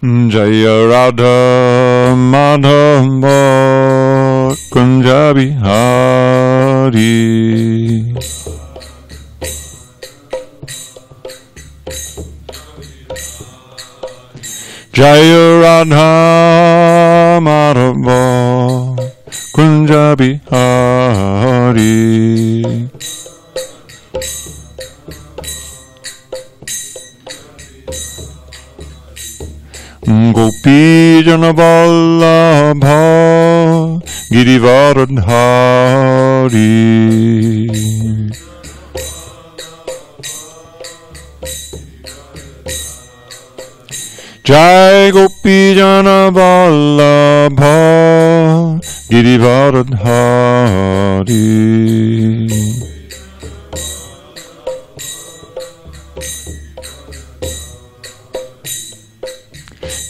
Jaya Radha Madhava Kunja Bihari. Jaya Radha Madhava Kunja Bihari. Gopi Jana Vallabha Girivaradhari. Jai Gopi Jana Vallabha Girivaradhari.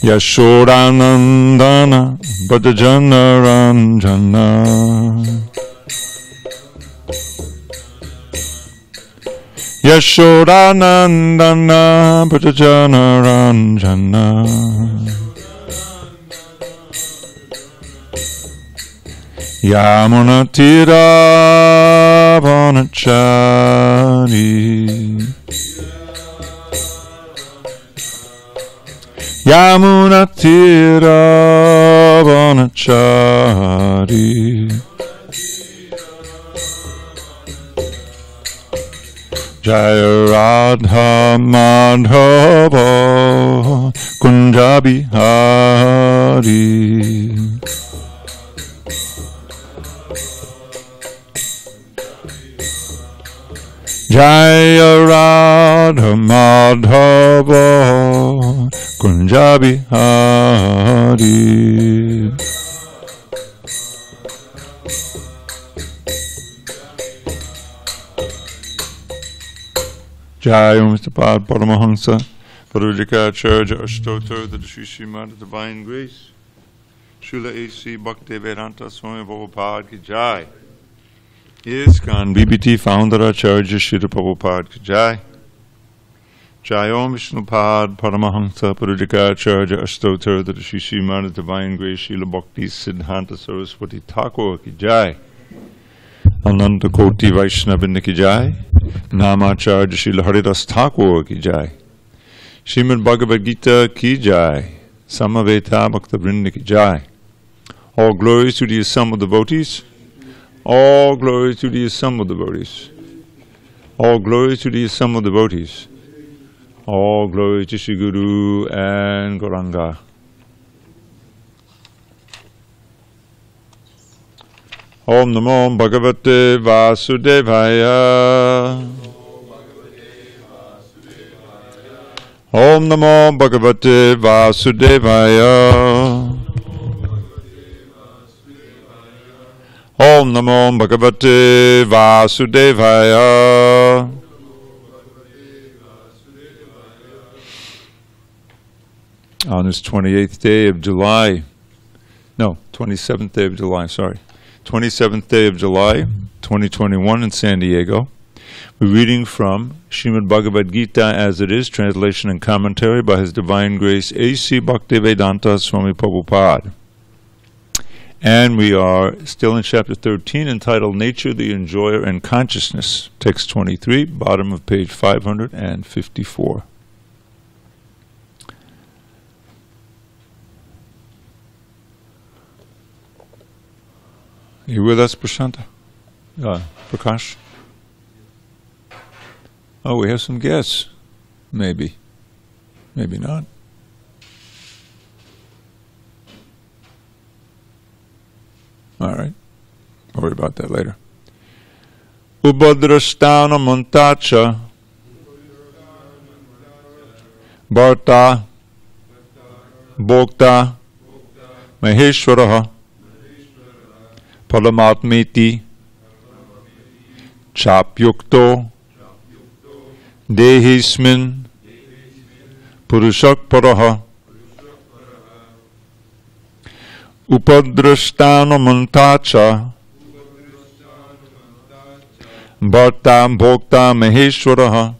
Yashodanandana Bhajana Ranjana. Yashodanandana Bhajana Ranjana. Yamuna Tira Vanachari. Yamuna Tira Vanachari. Jaya Radha Madhava Kunja Bihari. Jaya Radha Madhava Kunja Bihari. Jai Mr. Pad Paramahansa Parujikacharya Ashtotar the Srimad Divine Grace Srila A.C. Bhaktivedanta Swami Prabhupada Ki Jai. ISKCON BBT Founder Acharya Srila Prabhupada Ki Jai. Jai Om Vishnupad Paramahansa Parujikacharya Ashtotar the Srimad Divine Grace Srila Bhakti Siddhanta Saraswati Thakur Ki Jai. Ananta Koti Vaishnavindra Ki Jai. Namacharya Srila Haridas Thakur Ki Jai. Srimad Bhagavad Gita Ki Jai. Samaveta Bhakta Vrinda Ki Jai. All glories to the assembled devotees. All glories to the assembled devotees. All glories to the assembled devotees. All glories to Shri Guru and Gauranga. Om Namo Bhagavate Vasudevaya. Om Namo Bhagavate Vasudevaya. Om Namo Bhagavate Vasudevaya. On this 28th day of July, no, 27th day of July, sorry. 27th day of July, 2021 in San Diego. We're reading from Srimad Bhagavad Gita as it is, translation and commentary by His Divine Grace A.C. Bhaktivedanta Swami Prabhupada. And we are still in chapter 13 entitled Nature, the Enjoyer, and Consciousness. Text 23, bottom of page 554. You with us, Prashanta? Prakash? Oh, we have some guests. Maybe. Maybe not. All right. I'll worry about that later. Ubhadrastana Mantacha Bharta Bhokta Maheshwaraha Paramatmeti Chapyukto Dehismin Purushak Paraha Upadrastana Mantacha Bharta Bhokta Maheshwaraha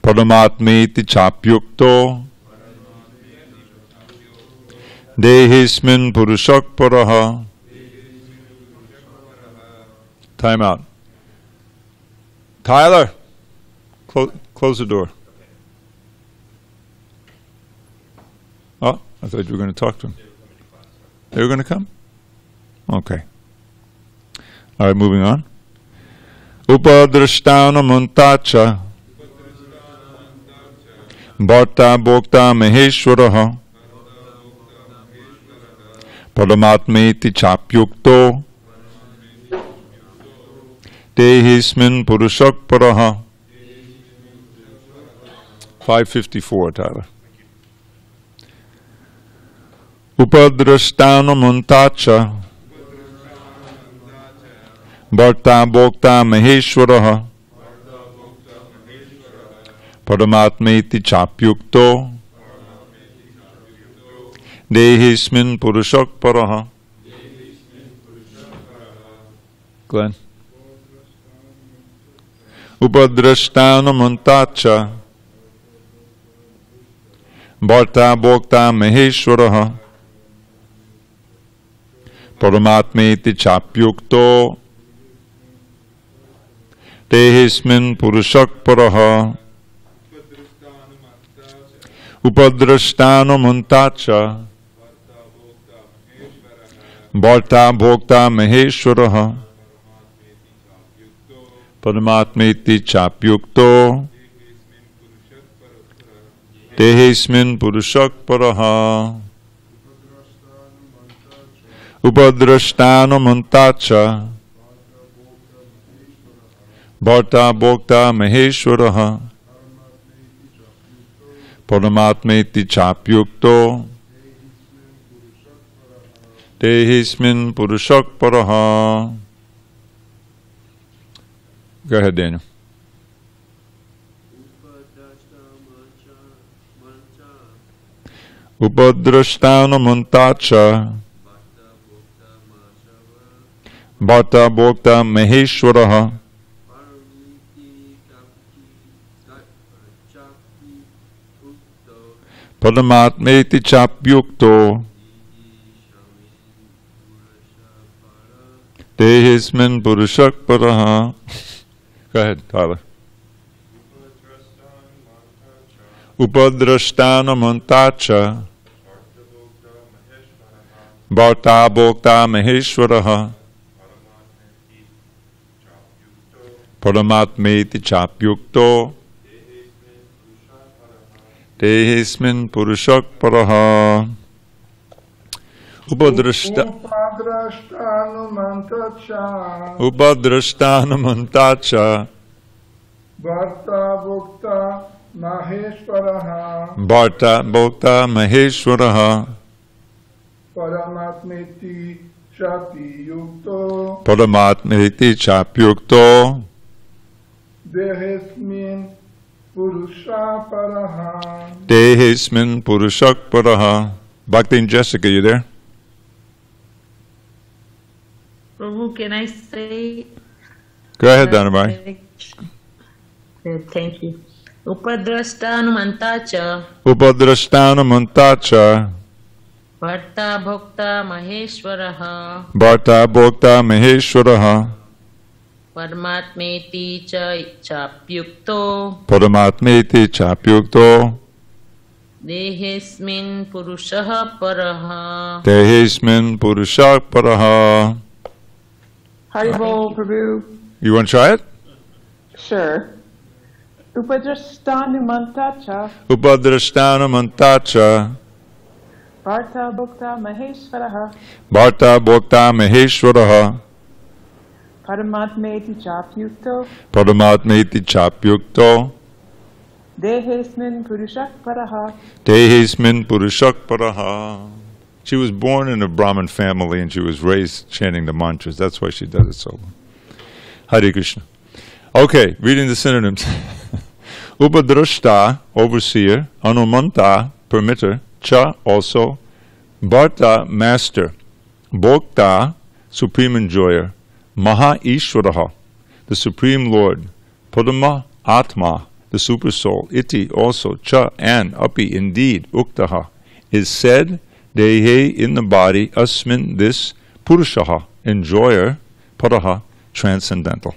Paramatmeti chapyukto Dehismin purushak paraha. Time out. Tyler, close the door. Oh, I thought you were going to talk to him. They were going to come? Okay. All right, moving on. Upadrashtana muntacha Bharta Bhokta Maheshwaraha Paramatmeti chapyukto Dehismin purushak paraha. 554, Tyler. Upadrashtana muntacha Bharta Bhokta Maheshwaraha Paramatmeti chapyukto Dehismin purushak paraha. Glenn. Upadrashtana muntacha Bharta Bhokta Maheshwaraha Paramatmeti chapyukto Dehismin purushak paraha. Upadrashtana muntacha Bharta Bhokta Maheshwaraha Paramatmeti chapyukto Dehismin purushak paraha. Upadrashtana muntacha Bharta Bhokta Maheshwaraha Paramatmeti chapyukto Dehismin purushak paraha. Go ahead, Daniel. Upadrashtana muntacha Bharta Bhokta Maheshwaraha Paramatmeti chapyukto Dehismin purushak paraha. Go ahead, Tyler. Upadrashtana muntacha Bharta Bhokta Maheshwaraha Paramatmeti chapyukto Dehismin purushak paraha. Upadrashtana muntacha Bharta Bhokta Maheshwaraha Bharta Bhokta Maheshwaraha Paramatmeti chapyukto Paramatmeti chapyukto Dehismin purusha paraha. Dehismin purushak paraha. Bhakti and Jessica, you there? Prabhu, can I say? Go ahead, Dhanabhai. Thank you. Upadrashtana mantacha Upadrashtana muntacha Bharta Bhokta Maheshwaraha Bharta Bhokta Maheshwaraha Paramatmeti chapyukto Paramatmeti chapyukto Dehismin Purushaha Paraha. Dehismin Purushak Paraha. Haribol, Prabhu. You want to try it? Sure. Upadrashtanu mantacha Upadrashtana muntacha Bharta Bhokta Maheshwaraha Bharta Bhokta Maheshwaraha Paramatmeti chapyukto Paramatmeti chapyukto Dehismin Purushak Paraha. Dehismin Purushak Paraha. She was born in a Brahmin family and she was raised chanting the mantras. That's why she does it so well. Hare Krishna. Okay, reading the synonyms. Upadrashta, overseer. Anumanta, permitter. Cha, also. Bharta, master. Bhokta, supreme enjoyer. Maha Ishvaraha, the supreme lord. Padma, Atma, the super soul, iti also, cha, and api, indeed, uktaha, is said, dehe, in the body, asmin, this, purushaha, enjoyer, paraha, transcendental.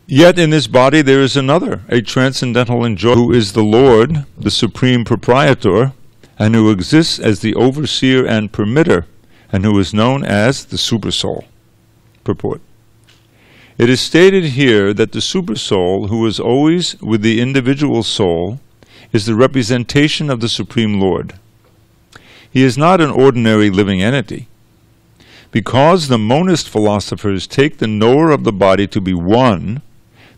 Yet in this body there is another, a transcendental enjoyer, who is the Lord, the supreme proprietor, and who exists as the overseer and permitter, and who is known as the Supersoul. Purport. It is stated here that the Supersoul, who is always with the individual soul, is the representation of the Supreme Lord. He is not an ordinary living entity. Because the monist philosophers take the knower of the body to be one,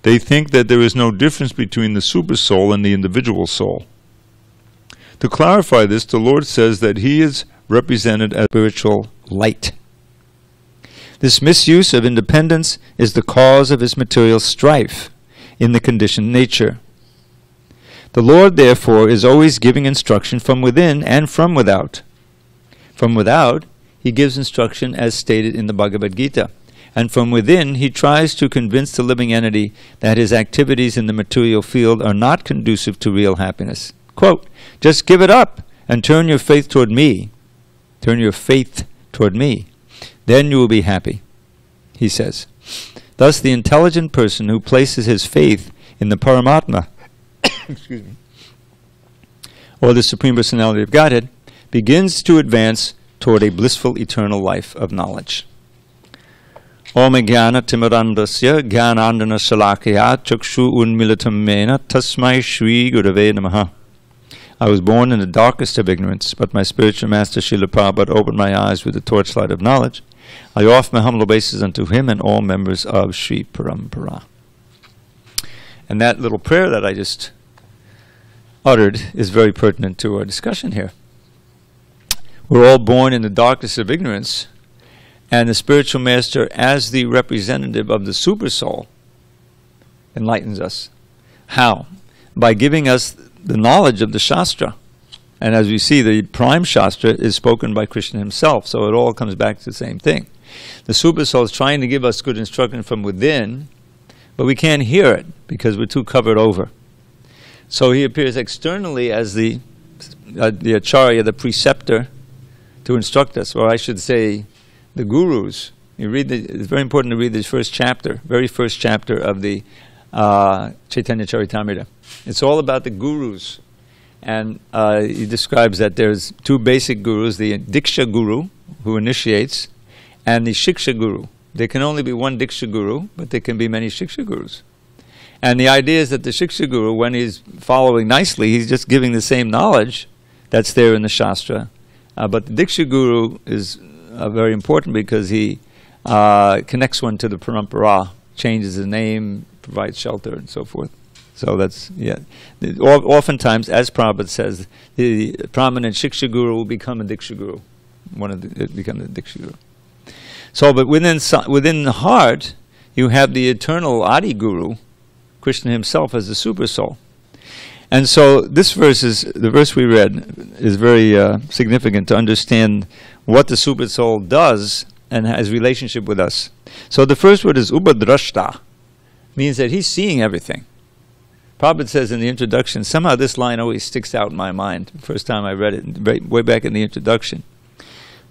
they think that there is no difference between the Supersoul and the individual soul. To clarify this, the Lord says that He is represented as spiritual light. This misuse of independence is the cause of His material strife in the conditioned nature. The Lord, therefore, is always giving instruction from within and from without. From without, He gives instruction as stated in the Bhagavad Gita. And from within, He tries to convince the living entity that his activities in the material field are not conducive to real happiness. Quote, just give it up and turn your faith toward me. Turn your faith toward me. Then you will be happy, he says. Thus, the intelligent person who places his faith in the Paramatma, excuse me, or the Supreme Personality of Godhead, begins to advance toward a blissful eternal life of knowledge. Om Jnana Timirandasya Jnanandana Shalakaya Chakshu Unmilitam Mena Tasmai Shri Gurave Namaha. I was born in the darkest of ignorance, but my spiritual master Srila Prabhupada opened my eyes with the torchlight of knowledge. I offer my humble obeisances unto him and all members of Sri Parampara. And that little prayer that I just uttered is very pertinent to our discussion here. We're all born in the darkness of ignorance, and the spiritual master, as the representative of the super soul, enlightens us. How? By giving us the knowledge of the Shastra. And as we see, the prime Shastra is spoken by Krishna himself, so it all comes back to the same thing. The super soul is trying to give us good instruction from within, but we can't hear it because we're too covered over. So he appears externally as the acharya, the preceptor, to instruct us, or I should say, the gurus. It's very important to read this first chapter, very first chapter of the Chaitanya Charitamrita. It's all about the gurus. And he describes that there's two basic gurus, the Diksha Guru, who initiates, and the Shiksha Guru. There can only be one Diksha Guru, but there can be many Shiksha Gurus. And the idea is that the Shiksha Guru, when he's following nicely, he's just giving the same knowledge that's there in the Shastra. But the Diksha Guru is very important because he connects one to the Parampara, changes the name, provides shelter, and so forth. So that's, yeah. Oftentimes, as Prabhupada says, the prominent Shiksha Guru will become a Diksha Guru. Become the Diksha Guru. So, but within the heart, you have the eternal Adi Guru, Krishna himself as the Super Soul. And so this verse the verse we read is very significant to understand what the Super Soul does and has relationship with us. So the first word is upadrashta, means that he's seeing everything. Prabhupada says in the introduction, somehow this line always sticks out in my mind, the first time I read it, way back in the introduction,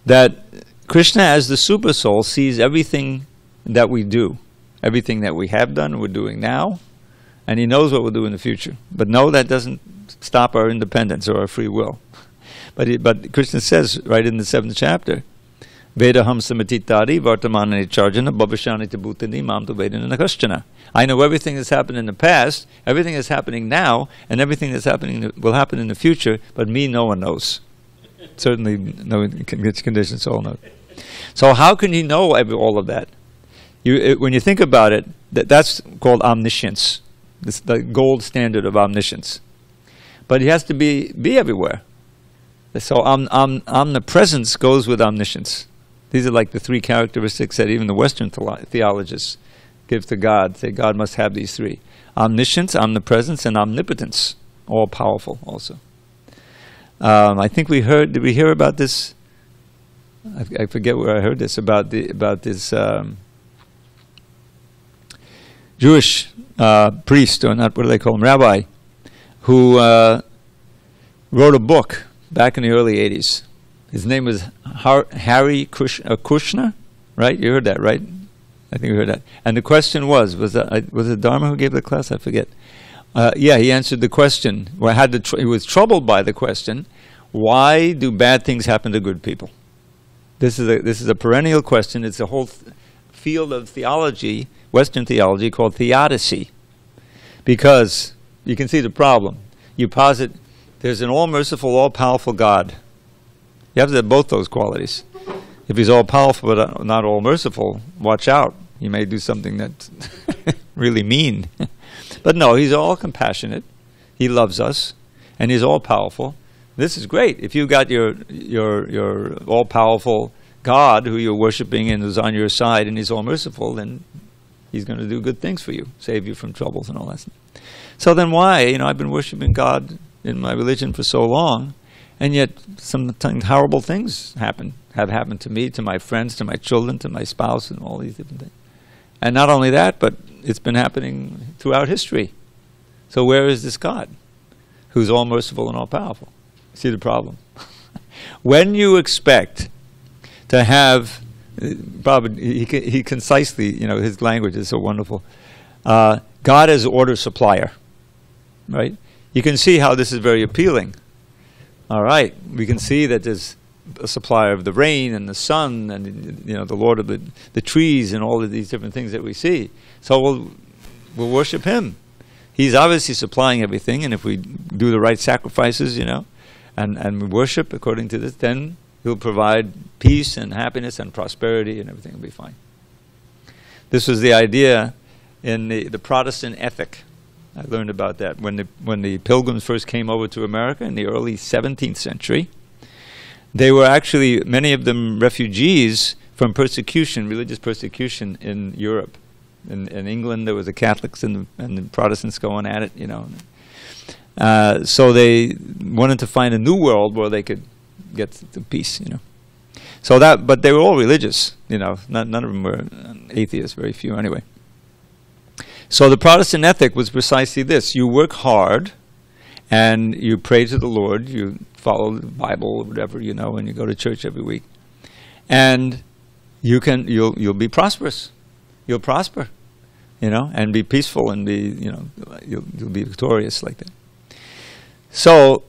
that Krishna as the Super Soul sees everything that we do, everything that we have done and we're doing now, and he knows what we'll do in the future. But no, that doesn't stop our independence or our free will. But Krishna says right in the 7th chapter, Vedaham samatitari vartamana charjana bhavashani tabhutani mam tu vedana Kṛṣṇa. I know everything that's happened in the past, everything that's happening now, and everything that's happening will happen in the future, but me no one knows. Certainly no conditions all know. So how can he know all of that? When you think about it, that's called omniscience. It's the gold standard of omniscience. But he has to be everywhere. So omnipresence goes with omniscience. These are like the three characteristics that even the Western theologists give to God. Say God must have these three. Omniscience, omnipresence, and omnipotence. All powerful also. I think did we hear about this? I forget where I heard this, about this Jewish priest, or not, what do they call him, rabbi, who wrote a book back in the early 80s. His name was Hari Kṛṣṇa, right? You heard that, right? I think you heard that. And the question was it Dharma who gave the class? I forget. Yeah, he answered the question. Well, he was troubled by the question, why do bad things happen to good people? This is a perennial question. It's a whole field of theology, Western theology, called theodicy. Because you can see the problem. You posit there's an all-merciful, all-powerful God. You have to have both those qualities. If he's all-powerful but not all-merciful, watch out. He may do something that's really mean. But no, he's all-compassionate. He loves us. And he's all-powerful. This is great. If you got your all-powerful God who you're worshiping and is on your side and he's all-merciful, then he's going to do good things for you, save you from troubles and all that stuff. So then why? I've been worshiping God in my religion for so long, and yet sometimes horrible things have happened to me, to my friends, to my children, to my spouse, and all these different things. And not only that, but it's been happening throughout history. So where is this God who's all-merciful and all-powerful? See the problem? When you expect to have, probably he concisely, his language is so wonderful. God as order supplier, right? You can see how this is very appealing. All right, we can see that there's a supplier of the rain and the sun and the Lord of the trees and all of these different things that we see. So we'll worship him. He's obviously supplying everything, and if we do the right sacrifices, and we worship according to this, then he'll provide peace and happiness and prosperity, and everything will be fine. This was the idea in the Protestant ethic. I learned about that when the Pilgrims first came over to America in the early 17th century. They were actually, many of them, refugees from persecution, religious persecution in Europe. In England, there was the Catholics and the Protestants going at it, So they wanted to find a new world where they could get to peace, So but they were all religious, None of them were atheists, very few anyway. So the Protestant ethic was precisely this. You work hard, and you pray to the Lord, you follow the Bible or whatever, and you go to church every week. And you'll be prosperous. You'll prosper, and be peaceful and be, you'll be victorious like that. So,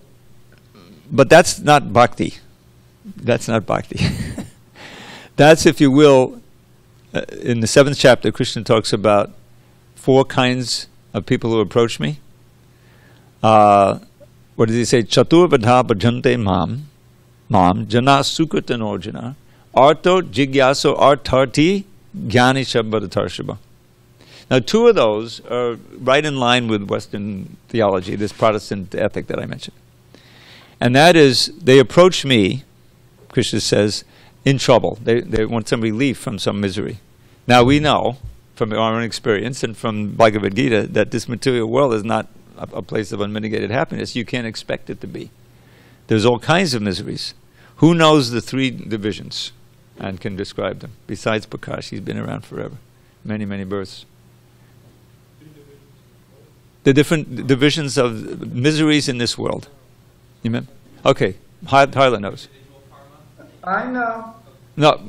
but that's not bhakti. That's not bhakti. That's, if you will, in the 7th chapter, Krishna talks about 4 kinds of people who approach me. What does he say? Chaturvadha bhajante mam jana sukrita Arjuna arto jigyaso artharti jnani shabbatarshaba. Now 2 of those are right in line with Western theology, this Protestant ethic that I mentioned. And that is, they approach me, Krishna says, in trouble. They want some relief from some misery. Now we know from our own experience and from Bhagavad Gita that this material world is not a place of unmitigated happiness. You can't expect it to be. There's all kinds of miseries. Who knows the 3 divisions and can describe them? Besides Prakash, he's been around forever. Many, many births. The different divisions of miseries in this world. You mean? Okay, Harlan knows. I know. No,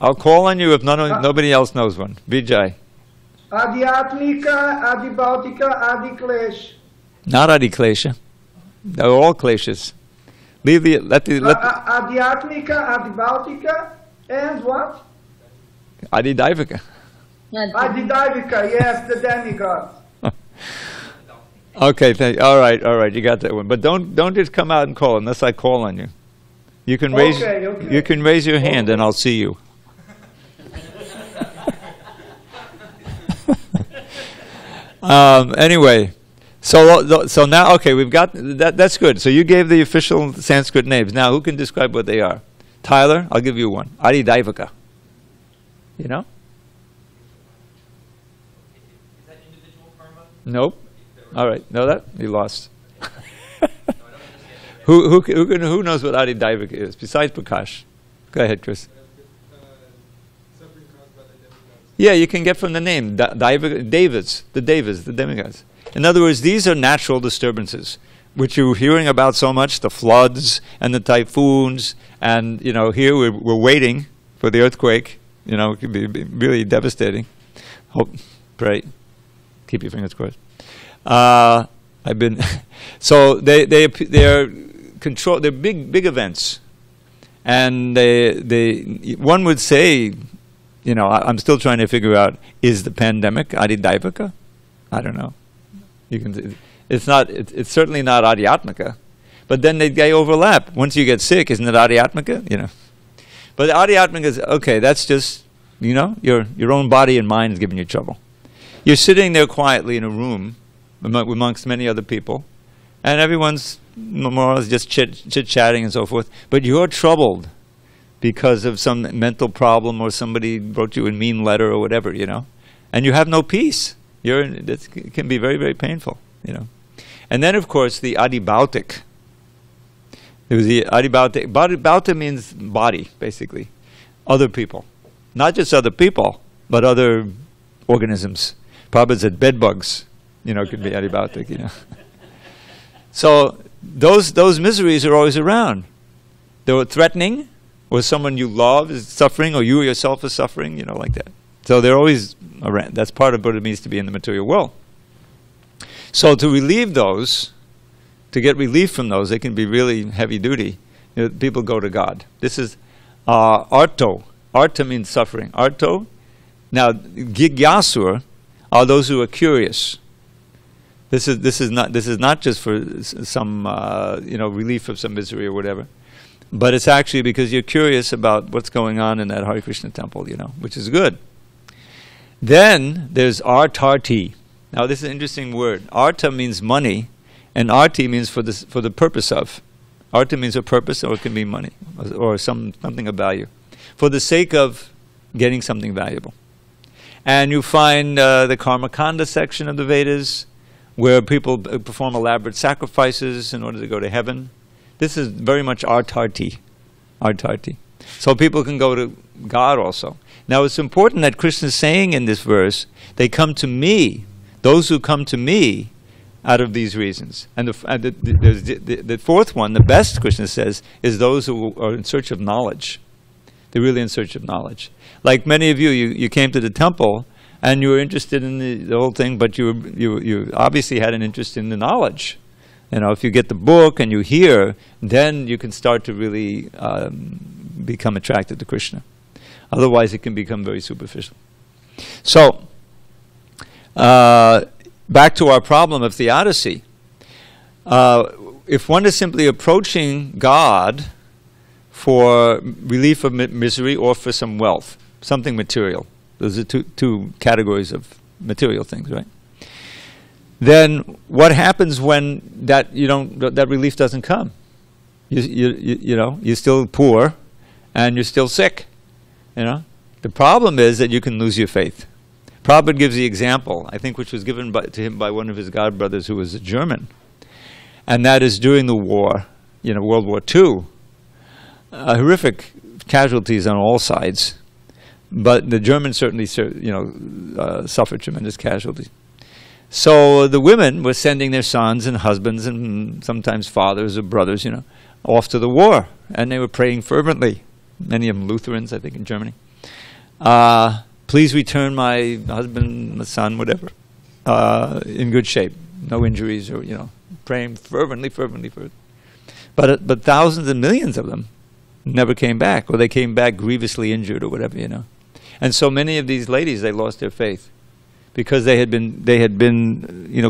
I'll call on you if nobody else knows one. Vijay. Adhyatmika, Adhibhautika, Adhiklesh. Not Adhiklesha. They're all kleshas. Adhyatmika, Adhibhautika, and what? Adidaivika. Adhidaivika, yes, the demigods. Okay, all right, you got that one. But don't just come out and call unless I call on you. You can raise you can raise your hand and I'll see you. Anyway, so now, okay, we've got that. That's good. So you gave the official Sanskrit names. Now, who can describe what they are? Tyler, I'll give you one. Adidaivaka. You know? Is that individual karma? Nope. All right. Know that? You lost. Who knows what Adidaivaka is besides Prakash? Go ahead, Chris. Suffering caused by the demigods. Yeah, you can get from the name, Devas, the demigods. In other words, these are natural disturbances, which you're hearing about so much, the floods and the typhoons, and, here we're waiting for the earthquake. It could be really devastating. Hope, pray, keep your fingers crossed. So they're big events, and one would say, I'm still trying to figure out, is the pandemic Adidaivaka? I don't know. It's certainly not Adhyatmika, but then they overlap. Once you get sick, isn't it Adhyatmika? But Adhyatmika is, okay, that's just, your own body and mind is giving you trouble. You're sitting there quietly in a room amongst many other people, and everyone's more or less just chit-chatting and so forth, but you're troubled because of some mental problem, or somebody wrote you a mean letter or whatever, and you have no peace. It can be very, very painful, And then, of course, the adibautic. There was the adibautic. Bauta means body, basically. Other people. Not just other people, but other organisms. Prabhupada said bedbugs, could be adibautic, So those miseries are always around. They're threatening, or someone you love is suffering, or you yourself are suffering, like that. So they're always around. That's part of what it means to be in the material world. So to relieve those, to get relief from those, they can be really heavy duty. People go to God. This is arto. Arta means suffering. Arto. Now, gigyasur are those who are curious. This is not just for some relief of some misery or whatever, but it's actually because you're curious about what's going on in that Hare Krishna temple, which is good. Then there's artarti. Now this is an interesting word. Arta means money, and arti means for the purpose of. Arta means a purpose, or it can be money, or something of value, for the sake of getting something valuable. And you find the Karmakanda section of the Vedas, where people perform elaborate sacrifices in order to go to heaven. This is very much artarti. Artarti. So people can go to God also. Now it's important that Krishna is saying in this verse, they come to me, those who come to me out of these reasons. And the fourth one, the best, Krishna says, is those who are in search of knowledge. They're really in search of knowledge. Like many of you came to the temple and you were interested in the whole thing, but you obviously had an interest in the knowledge. If you get the book and you hear, then you can start to really become attracted to Krishna. Otherwise, it can become very superficial. So, back to our problem of theodicy. If one is simply approaching God for relief of misery or for some wealth, something material, those are two categories of material things, right? Then what happens when that relief doesn't come? You're still poor, and you're still sick. The problem is that you can lose your faith. Prabhupada gives the example, I think, which was given to him by one of his godbrothers who was a German, and that is during the war, World War II, horrific casualties on all sides, but the Germans certainly, suffered tremendous casualties. So the women were sending their sons and husbands and sometimes fathers or brothers, off to the war, and they were praying fervently. Many of them Lutherans, I think, in Germany. Please return my husband, my son, whatever, in good shape, no injuries, or praying fervently. But thousands and millions of them never came back, or they came back grievously injured, or whatever, And so many of these ladies, they lost their faith because they had been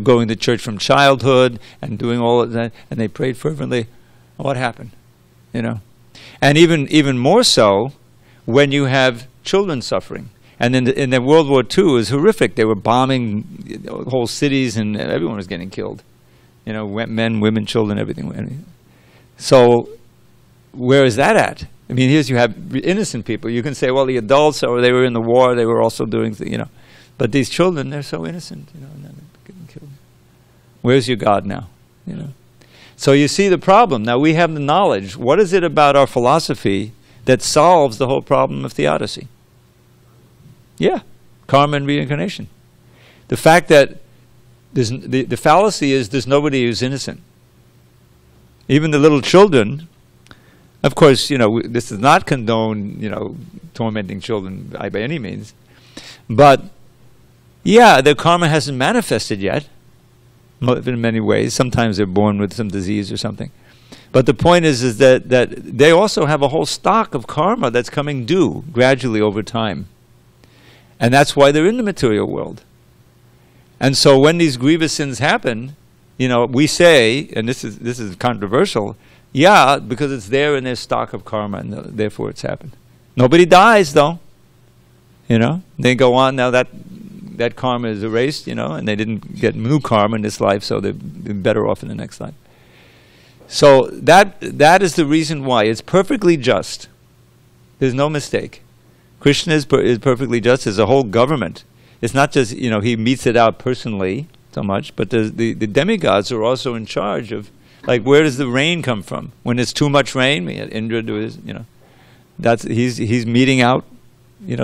going to church from childhood and doing all of that, and they prayed fervently. What happened? And even more so when you have children suffering. And in the World War II, it was horrific. They were bombing whole cities, and everyone was getting killed. Men, women, children, everything. So where is that at? I mean, you have innocent people. You can say, well, the adults, or they were in the war, they were also doing things, But these children, they're so innocent, and they're getting killed. Where's your God now? So you see the problem. Now we have the knowledge. What is it about our philosophy that solves the whole problem of theodicy? Yeah, karma and reincarnation. The fact that the fallacy is there's nobody who's innocent. Even the little children, of course, this does not condone, tormenting children by any means. But, yeah, their karma hasn't manifested yet, in many ways. Sometimes they're born with some disease or something. But the point is that they also have a whole stock of karma that's coming due gradually over time. And that's why they're in the material world. And so when these grievous sins happen, we say, and this is controversial, yeah, because it's there in their stock of karma, and therefore it's happened. Nobody dies, though. They go on now. That karma is erased, and they didn't get new karma in this life, so they're better off in the next life. So that is the reason why it's perfectly just. There's no mistake. Krishna is perfectly just. There's a whole government. It's not just he meets it out personally so much, but the demigods are also in charge of, like, where does the rain come from? When there's too much rain, we had Indra do his, that's he's meeting out,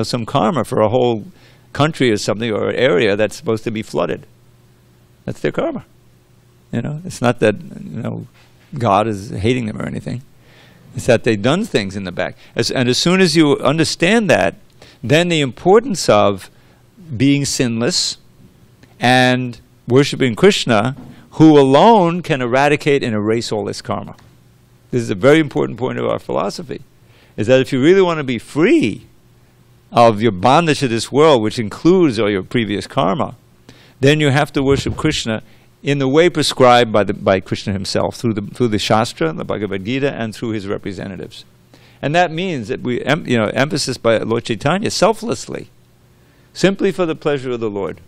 some karma for a whole country or something, or area that's supposed to be flooded. That's their karma. It's not that God is hating them or anything. It's that they've done things in the back. And as soon as you understand that, then the importance of being sinless and worshipping Krishna, who alone can eradicate and erase all this karma. This is a very important point of our philosophy, is that if you really want to be free of your bondage to this world, which includes all your previous karma, then you have to worship Krishna in the way prescribed by Krishna himself, through the Shastra, the Bhagavad Gita, and through his representatives. And that means that emphasis by Lord Chaitanya, selflessly, simply for the pleasure of the Lord.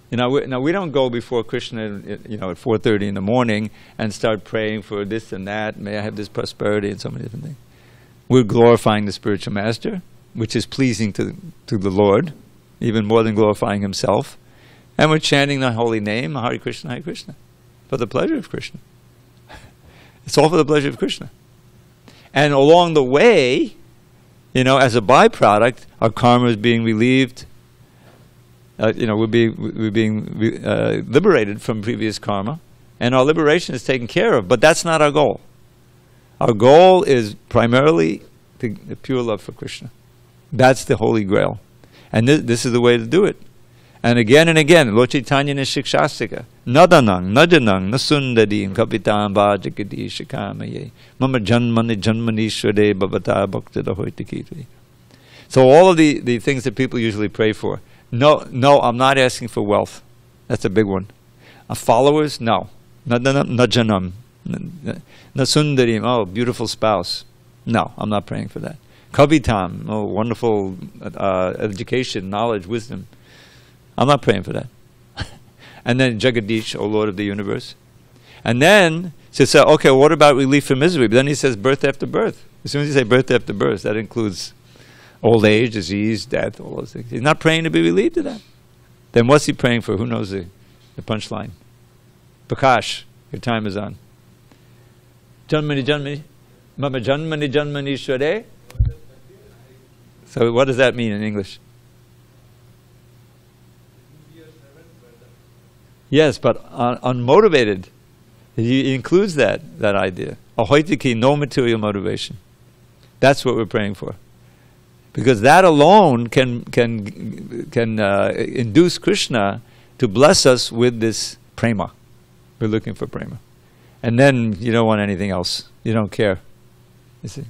Now we don't go before Krishna, at 4:30 in the morning and start praying for this and that. May I have this prosperity and so many different things. We're glorifying the spiritual master, which is pleasing to the Lord, even more than glorifying himself. And we're chanting the holy name, Hare Krishna, for the pleasure of Krishna. It's all for the pleasure of Krishna. And along the way, as a byproduct, our karma is being relieved. We're being liberated from previous karma, and our liberation is taken care of. But that's not our goal. Our goal is primarily the pure love for Krishna. That's the Holy Grail, and this is the way to do it. And again, Lord Chaitanya Nishikshastika, Nadanang, Najanang, Nasundadim, Kapitam Bhajakati Shikamaye, Mama Janmani Janmanishwade Bhavata Bhaktida Hoitakiti. So all of the things that people usually pray for. No, I'm not asking for wealth. That's a big one. Followers? No. Najanam. Nasundarim, oh, beautiful spouse. No, I'm not praying for that. Kavitam, oh, wonderful education, knowledge, wisdom. I'm not praying for that. And then Jagadish, O Lord of the universe. And then, he says, okay, what about relief from misery? But then he says birth after birth. As soon as you say birth after birth, that includes old age, disease, death, all those things. He's not praying to be relieved of that. Then what's he praying for? Who knows the punchline? Prakash, your time is on. Janmani Janmani, Mama Janmani Janmani Shwade. So what does that mean in English? Yes, but unmotivated. He includes that idea. Ahoitiki, no material motivation. That's what we're praying for. Because that alone can induce Krishna to bless us with this prema. We're looking for prema. And then you don't want anything else. You don't care. You see?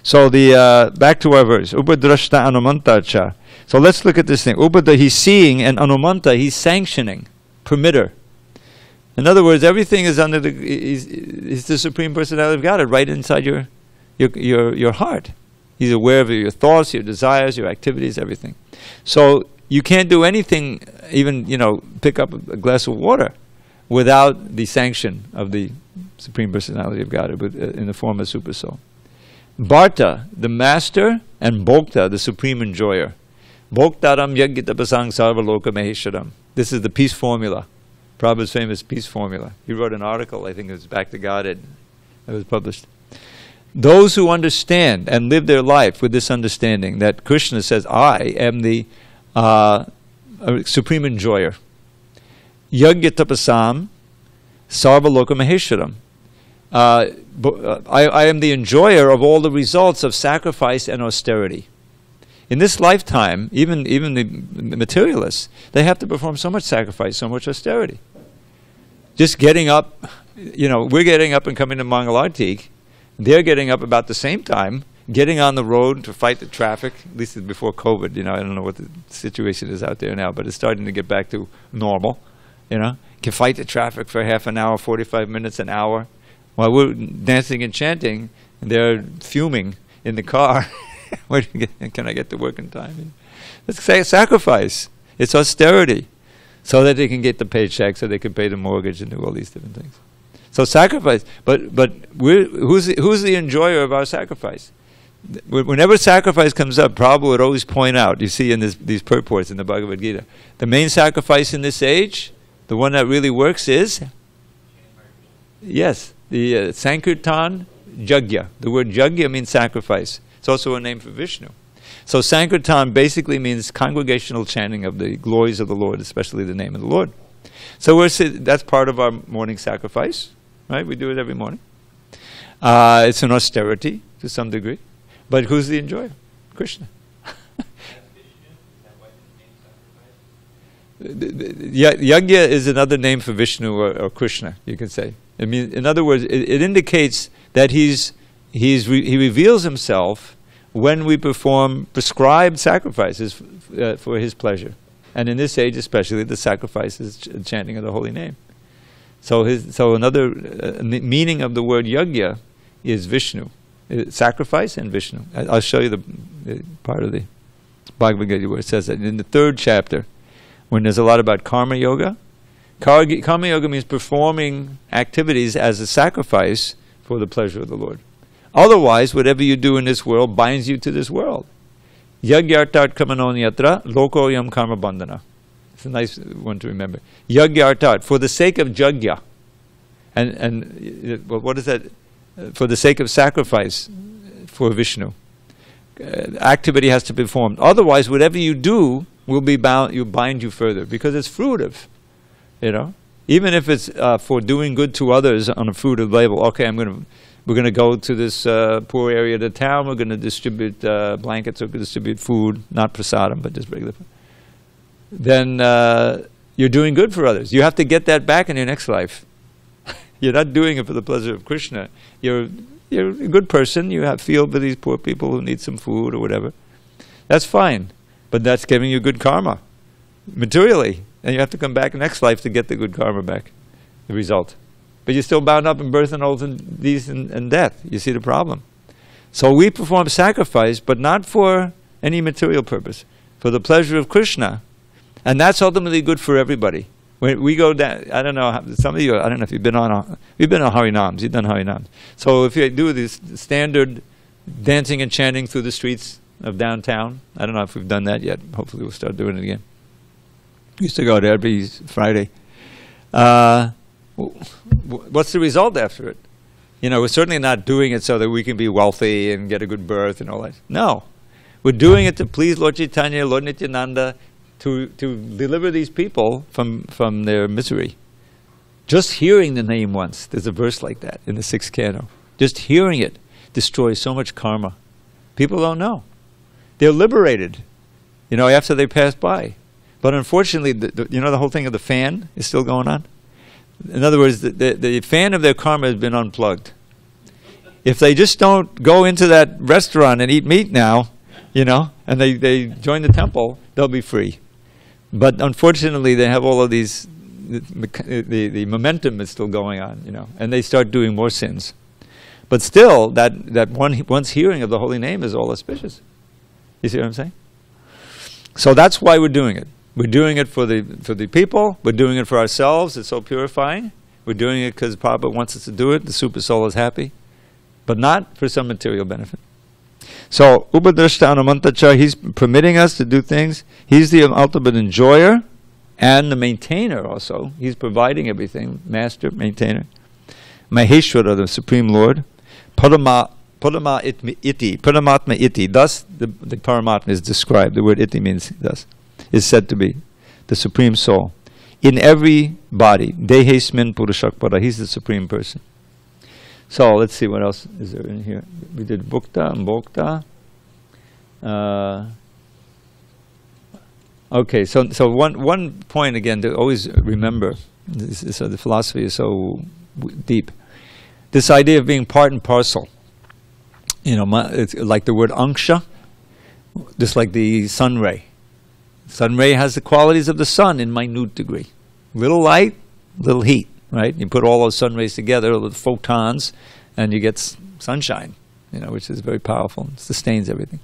So back to our verse. Upadrashta anumanta cha. So let's look at this thing. Upada, he's seeing, and anumanta, he's sanctioning. Permitter. In other words, everything is under he's the Supreme Personality of Godhead right inside your heart. He's aware of your thoughts, your desires, your activities, everything. So you can't do anything, even pick up a glass of water, without the sanction of the Supreme Personality of Godhead in the form of Super Soul. Bharta, the master, and Bhokta, the supreme enjoyer. Bhoktaram yagita pasang sarvaloka mahesharam. This is the peace formula. Prabhupada's famous peace formula. He wrote an article, I think it was Back to Godhead, that was published. those who understand and live their life with this understanding that Krishna says, I am the supreme enjoyer. Yagya tapasam sarva loka maheshwaram. I am the enjoyer of all the results of sacrifice and austerity. In this lifetime, even the materialists, they have to perform so much sacrifice, so much austerity. Just getting up, we're getting up and coming to Mangalartik. They're getting up about the same time, getting on the road to fight the traffic, at least before COVID. I don't know what the situation is out there now, but it's starting to get back to normal. Can fight the traffic for half an hour, 45 minutes, an hour. While we're dancing and chanting, they're fuming in the car. Where can I get to work in time? It's sacrifice. It's austerity, so that they can get the paycheck, so they can pay the mortgage and do all these different things. So sacrifice. But who's the enjoyer of our sacrifice? Whenever sacrifice comes up, Prabhupada would always point out. You see in these purports in the Bhagavad Gita, the main sacrifice in this age, the one that really works is, yes, the Sankirtan Jagya. The word Jagya means sacrifice. It's also a name for Vishnu. So Sankirtan basically means congregational chanting of the glories of the Lord, especially the name of the Lord. So that's part of our morning sacrifice, right? We do it every morning. It's an austerity to some degree. But who's the enjoyer? Krishna. Yagya is another name for Vishnu or Krishna, you can say. I mean, in other words, it indicates that he reveals himself when we perform prescribed sacrifices for his pleasure. And in this age especially, the sacrifices, chanting of the holy name. So another meaning of the word yagya is Vishnu. Sacrifice and Vishnu. I'll show you the part of the Bhagavad Gita where it says that in the 3rd chapter, when there's a lot about karma yoga. Karma yoga means performing activities as a sacrifice for the pleasure of the Lord. Otherwise, whatever you do in this world binds you to this world. Yagyartat kamanonyatra lokoyam karma bandhana. It's a nice one to remember. Yagyartat, for the sake of jagya. And what is that? For the sake of sacrifice for Vishnu. Activity has to be performed. Otherwise, whatever you do will be bind you further, because it's fruitive. Even if it's for doing good to others on a fruitive label. Okay, we're going to go to this poor area of the town. We're going to distribute blankets. We're going to distribute food, not prasadam, but just regular food. Then you're doing good for others. You have to get that back in your next life. You're not doing it for the pleasure of Krishna. You're a good person. You feel for these poor people who need some food or whatever. That's fine, but that's giving you good karma, materially. And you have to come back next life to get the good karma back, the result. But you're still bound up in birth and old and death. You see the problem. So we perform sacrifice, but not for any material purpose, for the pleasure of Krishna. And that's ultimately good for everybody. When we go down, I don't know, some of you, I don't know if you've been on Harinams, you've done Harinams. So if you do this standard dancing and chanting through the streets of downtown, I don't know if we've done that yet. Hopefully we'll start doing it again. We used to go there every Friday. What's the result after it? We're certainly not doing it so that we can be wealthy and get a good birth and all that. No. We're doing it to please Lord Chaitanya, Lord Nityananda, to deliver these people from their misery. Just hearing the name once, there's a verse like that in the 6th canto. Just hearing it destroys so much karma. People don't know. They're liberated, after they pass by. But unfortunately, the whole thing of the fan is still going on. In other words, the fan of their karma has been unplugged. If they just don't go into that restaurant and eat meat now, and they join the temple, they'll be free. But unfortunately, they have all of these, the momentum is still going on, and they start doing more sins. But still, that one's hearing of the holy name is all auspicious. You see what I'm saying? So that's why we're doing it. We're doing it for the people. We're doing it for ourselves. It's so purifying. We're doing it because Prabhupada wants us to do it. The super soul is happy. But not for some material benefit. So, Upadrashta Anumantacha, he's permitting us to do things. He's the ultimate enjoyer and the maintainer also. He's providing everything. Master, maintainer. Maheshwara, the Supreme Lord. Paramatma iti. Thus, the Paramatma is described. The word iti means thus. Is said to be the Supreme Soul. In every body. Dehesmin Purushakpara. He's the Supreme Person. So, let's see what else is there in here. We did Bhukta and Bhokta. Okay, so one point again to always remember. The philosophy is so deep. This idea of being part and parcel. It's like the word anksha, just like the sun ray. Sun ray has the qualities of the sun in minute degree. Little light, little heat, right? You put all those sun rays together, with photons, and you get sunshine, which is very powerful. It sustains everything.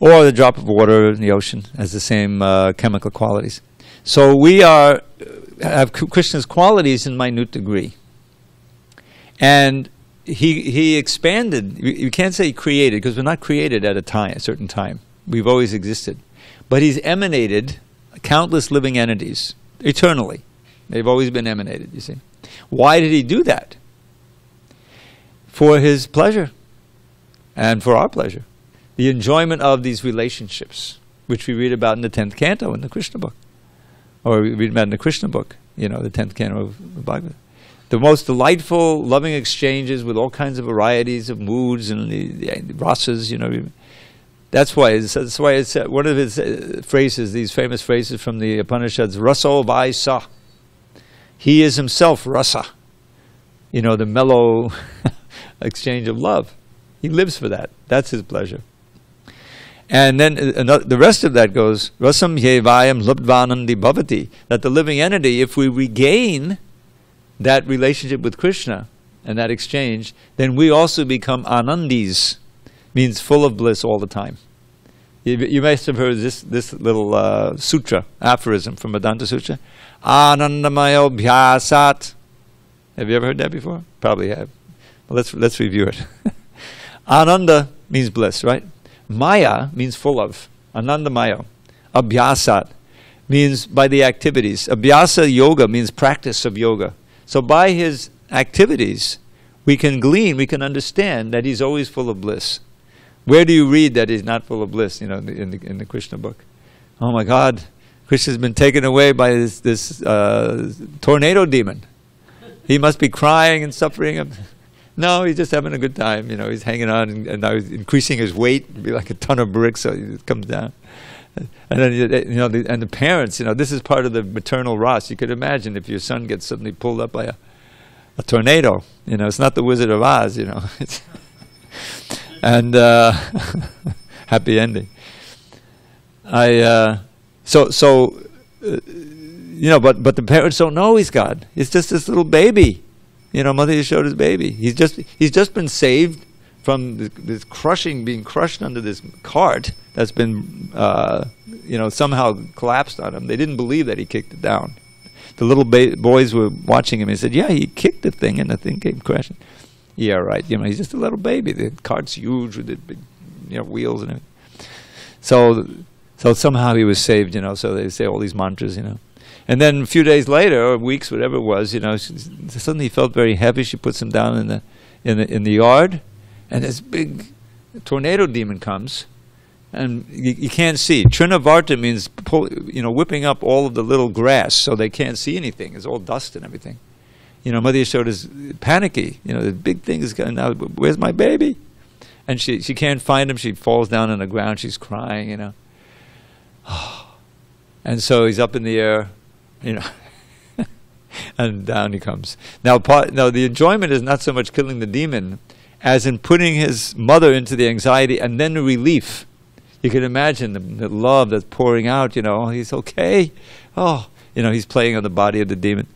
Or the drop of water in the ocean has the same chemical qualities. So we have Krishna's qualities in minute degree. And he expanded. You can't say he created, because we're not created at a certain time. We've always existed. But he's emanated countless living entities eternally. They've always been emanated, you see. Why did he do that? For his pleasure and for our pleasure. The enjoyment of these relationships, which we read about in the 10th canto in the Krishna book. Or we read about in the Krishna book, the 10th canto of the Bhagavad Gita. The most delightful, loving exchanges with all kinds of varieties of moods and the rasas, That's why it's one of his phrases, these famous phrases from the Upanishads, Raso Vaisa. He is himself rasa. The mellow exchange of love. He lives for that. That's his pleasure. And then the rest of that goes, Rasam Yevayam Lubdvanandi Bhavati. That the living entity, if we regain that relationship with Krishna and that exchange, then we also become anandis. Means full of bliss all the time. You must have heard this little sutra, aphorism from Vedanta Sutra. Anandamayo bhyasat. Have you ever heard that before? Probably have. Well, let's review it. Ananda means bliss, right? Maya means full of. Anandamayo. Abhyasat means by the activities. Abhyasa yoga means practice of yoga. So by his activities, we can glean, we can understand that he's always full of bliss. Where do you read that he's not full of bliss? In the Krishna book. Oh my God, Krishna's been taken away by this tornado demon. He must be crying and suffering. No, he's just having a good time. He's hanging on and now he's increasing his weight. It'd be like a ton of bricks, so it comes down. And then and the parents. This is part of the maternal ras. You could imagine if your son gets suddenly pulled up by a tornado. It's not the Wizard of Oz. It's and happy ending. But the parents don't know he's God. It's just this little baby. Mother Yashoda's baby. He's just been saved from this being crushed under this cart that's been somehow collapsed on him. They didn't believe that he kicked it down. The little boys were watching him and said, "Yeah, he kicked the thing and the thing came crashing." Yeah, right. He's just a little baby. The cart's huge with the big, wheels and everything. So somehow he was saved. So they say all these mantras. And then a few days later, or weeks, whatever it was, suddenly he felt very heavy. She puts him down in the yard, and this big tornado demon comes, and you can't see. Trinavarta means whipping up all of the little grass so they can't see anything. It's all dust and everything. Mother Yashoda's panicky. The big thing is going now. Where's my baby? And she can't find him. She falls down on the ground. She's crying. And so he's up in the air, and down he comes. Now, the enjoyment is not so much killing the demon, as in putting his mother into the anxiety and then the relief. You can imagine the love that's pouring out. He's okay. He's playing on the body of the demon.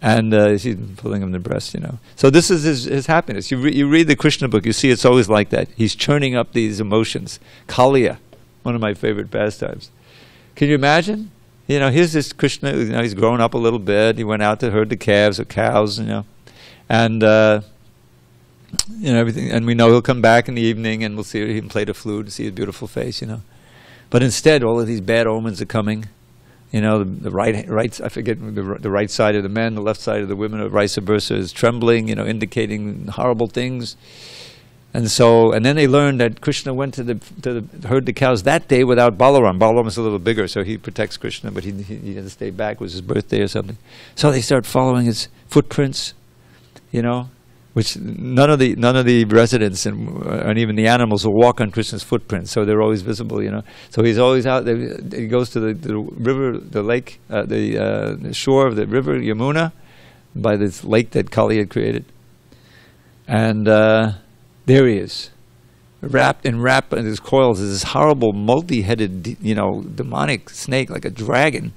And she's pulling him in the breast, So this is his happiness. You read the Krishna book, you see it's always like that. He's churning up these emotions. Kaliya, one of my favorite pastimes. Can you imagine? Here's this Krishna, he's grown up a little bit. He went out to herd the calves or cows, And, everything. And we know he'll come back in the evening and we'll see him play the flute and see his beautiful face, But instead, all of these bad omens are coming. You know, the right, I forget, the right side of the men, the left side of the women, or vice versa, is trembling, you know, indicating horrible things. And so, and then they learned that Krishna went to herd the cows that day without Balaram. Balaram is a little bigger, so he protects Krishna, but he had to stay back. It was his birthday or something. So they start following his footprints, you know, which none of the residents and even the animals will walk on Krishna's footprints, so they're always visible, you know. So he's always out there. He goes to the river, the lake, the shore of the river Yamuna, by this lake that Kali had created, and there he is, wrapped in his coils is this horrible multi-headed, you know, demonic snake like a dragon,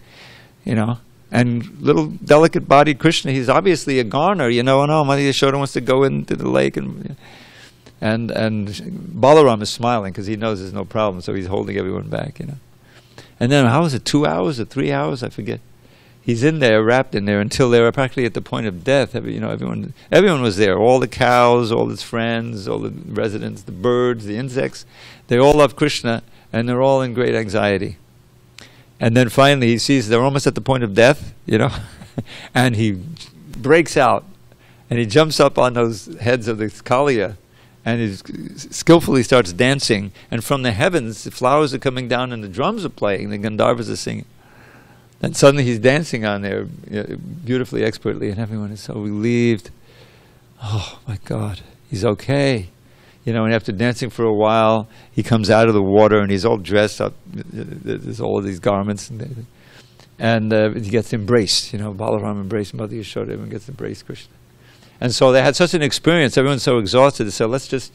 you know. And little delicate-bodied Krishna, he's obviously a garner, you know. And Mother Yashoda wants to go into the lake, and Balaram is smiling because he knows there's no problem, so he's holding everyone back, you know. And then how was it, 2 hours or 3 hours? I forget. He's in there, wrapped in there, until they were practically at the point of death. You know, everyone was there. All the cows, all his friends, all the residents, the birds, the insects. They all love Krishna, and they're all in great anxiety. And then finally he sees they're almost at the point of death, you know, and he breaks out, and he jumps up on those heads of the Kaliya, and he skillfully starts dancing. And from the heavens, the flowers are coming down, and the drums are playing, the Gandharvas are singing. And suddenly he's dancing on there, beautifully, expertly, and everyone is so relieved. Oh my God, he's okay. You know, and after dancing for a while, he comes out of the water and he's all dressed up. There's all of these garments, and he gets embraced. You know, Balaram embraced Mother Yashoda, everyone gets embraced Krishna. And so they had such an experience. Everyone's so exhausted. They said, let's just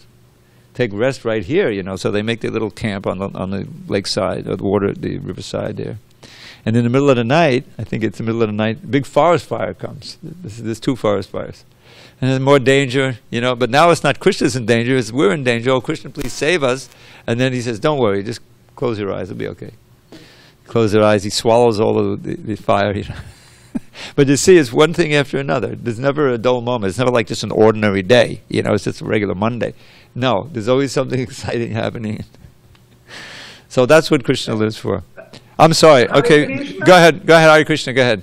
take rest right here. You know, so they make their little camp on the lakeside, or the riverside there. And in the middle of the night, I think it's the middle of the night, big forest fire comes. There's 2 forest fires. And there's more danger, you know, but now it's not Krishna's in danger, it's we're in danger. Oh, Krishna, please save us. And then he says, don't worry, just close your eyes, it'll be okay. Close their eyes, he swallows all of the fire, you know. But you see, it's one thing after another. There's never a dull moment. It's never like just an ordinary day, you know, it's just a regular Monday. No, there's always something exciting happening. So that's what Krishna lives for. I'm sorry, okay, go ahead, Hare Krishna, go ahead.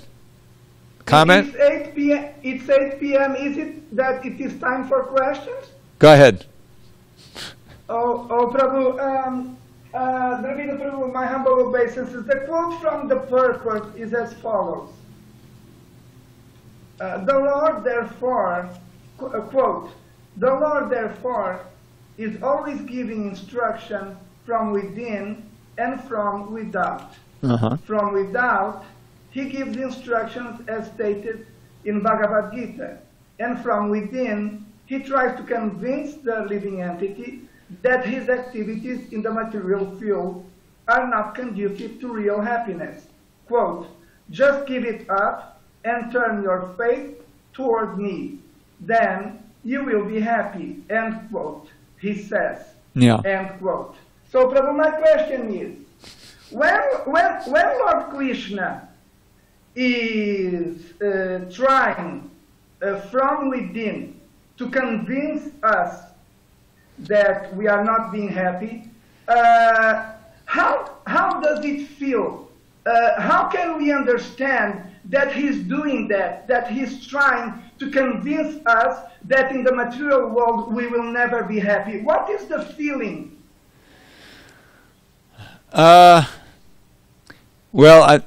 Comment? It's 8 p.m. Is it that it is time for questions? Go ahead. Oh, Prabhu, Dravida Prabhu, my humble obeisances. The quote from the purport is as follows. The Lord therefore, quote, the Lord therefore is always giving instruction from within and from without. From without, he gives instructions as stated in Bhagavad Gita. And from within, he tries to convince the living entity that his activities in the material field are not conducive to real happiness. Quote, just give it up and turn your faith toward me. Then you will be happy. End quote, he says. Yeah. End quote. So, Prabhu, my question is, when Lord Krishna is trying from within to convince us that we are not being happy, how does it feel? How can we understand that he's doing that he's trying to convince us that in the material world we will never be happy? What is the feeling? Well,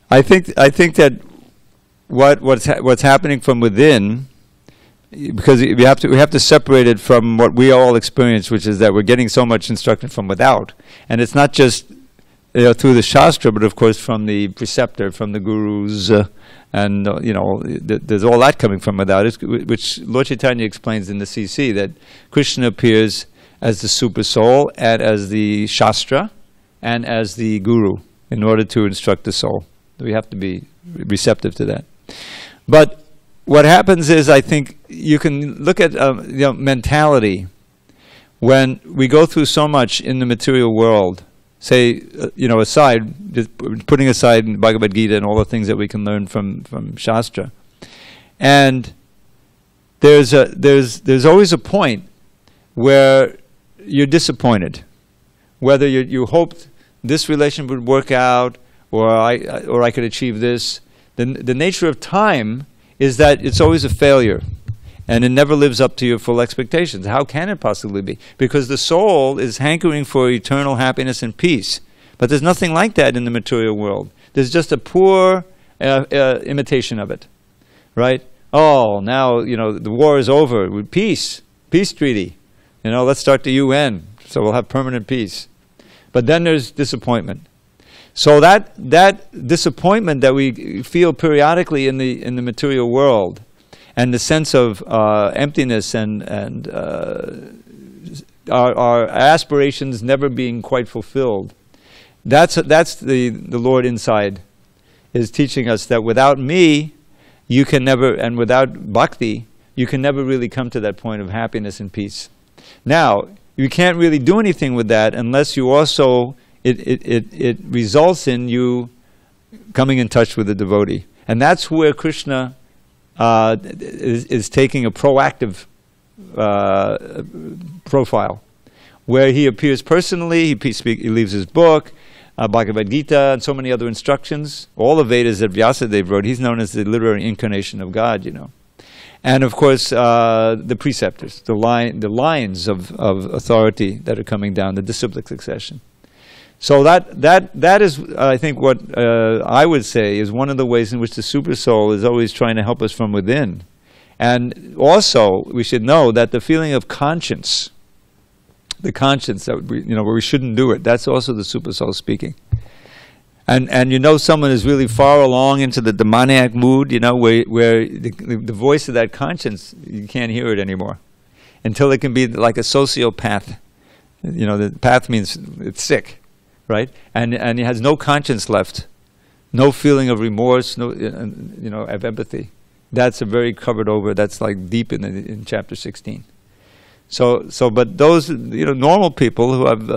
I think that what's happening from within, because we have to separate it from what we all experience, which is that we're getting so much instruction from without, and it's not just through the Shastra, but of course from the preceptor, from the gurus, and there's all that coming from without, which Lord Chaitanya explains in the CC, that Krishna appears as the super soul, and as the Shastra, and as the guru, in order to instruct the soul. We have to be receptive to that. But what happens is, I think you can look at mentality. When we go through so much in the material world, say, aside, just putting aside Bhagavad Gita and all the things that we can learn from Shastra, and there's always a point where you're disappointed. Whether you hoped this relation would work out, or I could achieve this. The nature of time is that it's always a failure, and it never lives up to your full expectations. How can it possibly be? Because the soul is hankering for eternal happiness and peace. But there's nothing like that in the material world. There's just a poor imitation of it, right? Oh, now, the war is over. Peace treaty. Let's start the UN, so we'll have permanent peace. But then there's disappointment. So that disappointment that we feel periodically in the material world, and the sense of emptiness and our aspirations never being quite fulfilled, that's the Lord inside is teaching us that without me, you can never, and without bhakti, you can never really come to that point of happiness and peace. Now, you can't really do anything with that unless you also, it results in you coming in touch with the devotee. And that's where Krishna is taking a proactive profile, where he appears personally, he leaves his book, Bhagavad Gita, and so many other instructions. All the Vedas that Vyasadeva wrote, he's known as the literary incarnation of God, And of course, the preceptors, the lines of authority that are coming down, the disciplic succession. So that is, I think, what I would say is one of the ways in which the super soul is always trying to help us from within. And also, we should know that the feeling of conscience, the conscience that where we shouldn't do it, that's also the super soul speaking. And someone is really far along into the demoniac mood, where the voice of that conscience, you can't hear it anymore, until it can be like a sociopath. The path means it's sick, right? And he has no conscience left, no feeling of remorse, no of empathy. That's a very covered over. That's like deep in chapter 16. But those, normal people who have,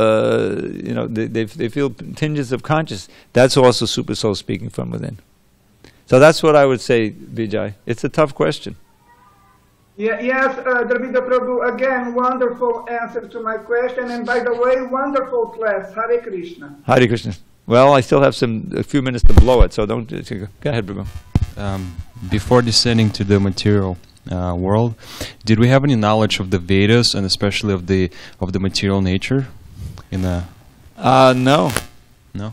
they feel tinges of conscience, that's also super soul speaking from within. So that's what I would say, Vijay. It's a tough question. Yes, Dravida Prabhu, again, wonderful answer to my question. And by the way, wonderful class. Hare Krishna. Hare Krishna. Well, I still have a few minutes to blow it, so don't, go ahead, Prabhu. Before descending to the material world, did we have any knowledge of the Vedas and especially of the material nature in the?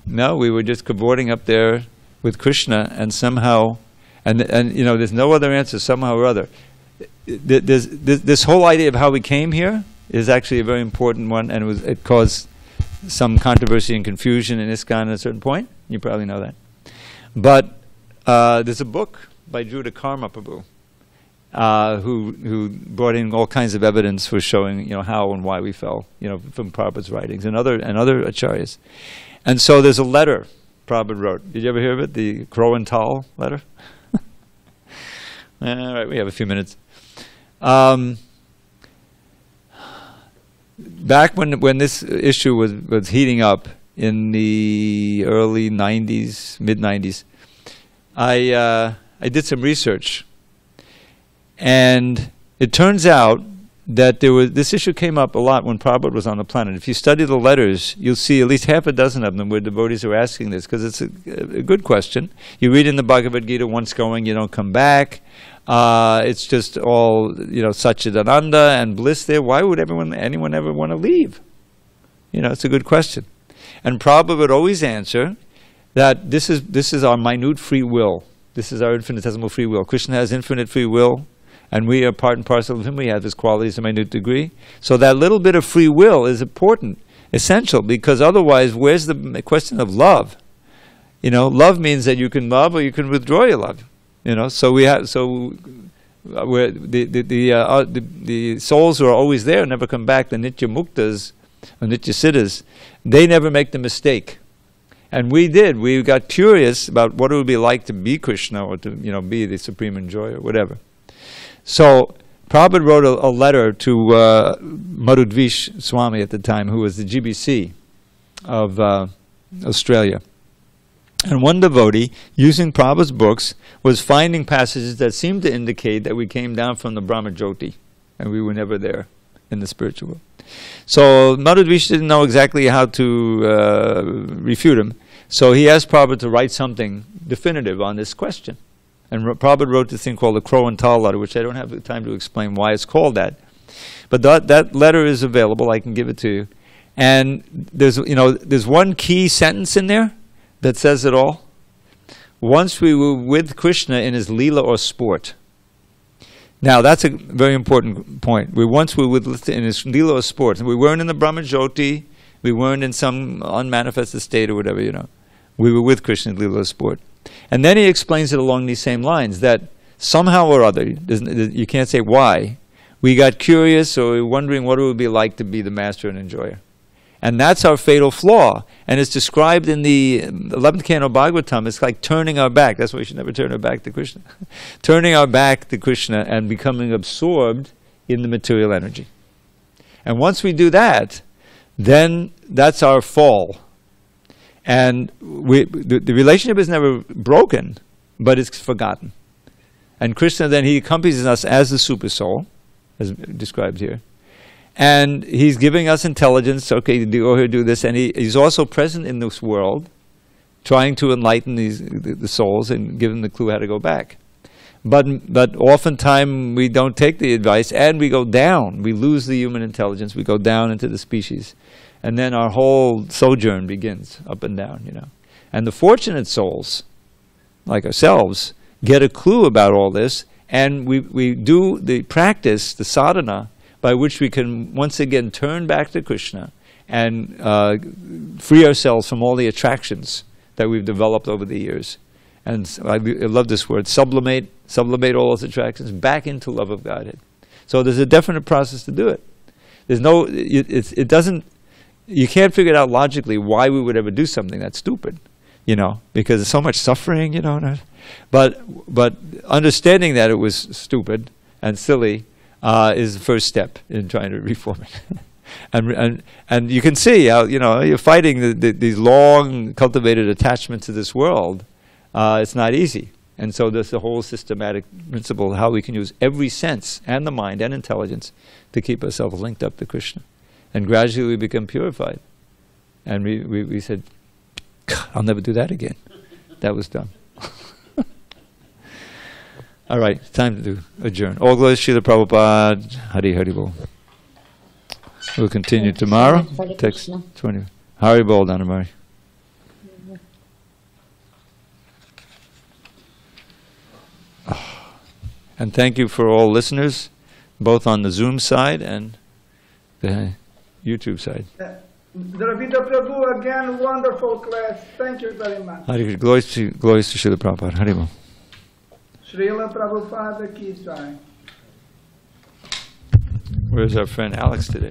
No, we were just cavorting up there with Krishna, and somehow, and there's no other answer. Somehow or other, this whole idea of how we came here is actually a very important one, and it caused some controversy and confusion in ISKCON at a certain point. You probably know that, but there's a book by Judah Karma Prabhu. Who brought in all kinds of evidence for showing how and why we fell, from Prabhupada's writings and other acharyas. And so there's a letter Prabhupada wrote. Did you ever hear of it? The Crow and Tal letter? All right, we have a few minutes. Back when this issue was heating up in the early 90s, mid 90s, I did some research. And it turns out that this issue came up a lot when Prabhupada was on the planet. If you study the letters, you'll see at least half a dozen of them where devotees are asking this, because it's a good question. You read in the Bhagavad Gita, once going, you don't come back. It's just all, Satchidananda and bliss there. Why would anyone ever want to leave? It's a good question. And Prabhupada would always answer that this is our minute free will. This is our infinitesimal free will. Krishna has infinite free will, and we are part and parcel of him. We have his qualities to a minute degree. So that little bit of free will is important, essential, because otherwise, where's the question of love? Love means that you can love or you can withdraw your love. So where the souls who are always there never come back. The Nitya Muktas or Nitya Siddhas, they never make the mistake. And we did. We got curious about what it would be like to be Krishna or to be the supreme enjoyer, whatever. So Prabhupada wrote a letter to Madhudvish Swami at the time, who was the GBC of Australia. And one devotee, using Prabhupada's books, was finding passages that seemed to indicate that we came down from the Brahma Jyoti, and we were never there. in the spiritual world. So Madhudvish didn't know exactly how to refute him. So he asked Prabhupada to write something definitive on this question. And Prabhupada wrote this thing called the Crow and Tal letter, which I don't have the time to explain why it's called that. But that letter is available. I can give it to you. And there's one key sentence in there that says it all. Once we were with Krishna in his Leela or sport. Now that's a very important point. Once we were in his Leela or sport. And we weren't in the Brahmajyoti. We weren't in some unmanifested state or whatever, We were with Krishna in Leela or sport. And then he explains it along these same lines, that somehow or other, you can't say why, we got curious or we were wondering what it would be like to be the master and enjoyer. And that's our fatal flaw. And it's described in the 11th canto of Bhagavatam. It's like turning our back. That's why we should never turn our back to Krishna. Turning our back to Krishna and becoming absorbed in the material energy. And once we do that, then that's our fall. And the relationship is never broken, but it's forgotten. And Krishna then, he accompanies us as the super soul, as described here. And he's giving us intelligence, okay, go here, do this. And he's also present in this world, trying to enlighten the souls and give them the clue how to go back. But oftentimes we don't take the advice and we go down. We lose the human intelligence. We go down into the species. And then our whole sojourn begins, up and down, And the fortunate souls, like ourselves, get a clue about all this. And we do the practice, the sadhana, by which we can once again turn back to Krishna and free ourselves from all the attractions that we've developed over the years. And I love this word, sublimate all those attractions back into love of Godhead. So there's a definite process to do it. There's no, it doesn't, you can't figure it out logically why we would ever do something that's stupid, because there's so much suffering, But understanding that it was stupid and silly is the first step in trying to reform it. and you can see how, you're fighting these long cultivated attachments to this world. It's not easy. And so there's the whole systematic principle of how we can use every sense and the mind and intelligence to keep ourselves linked up to Krishna. And gradually we become purified. And we said, God, I'll never do that again. That was dumb. All right, time to adjourn. All glories to Srila Prabhupada. Hari Hari Bol. We'll continue tomorrow. Text 20. Hari Bol, Dhanamari. And thank you for all listeners, both on the Zoom side and the YouTube side. Dravida Prabhu, again, wonderful class. Thank you very much. Hari, glories to Srila Prabhupada. Hari Bol. Srila Prabhupada ki jai. Where's our friend Alex today?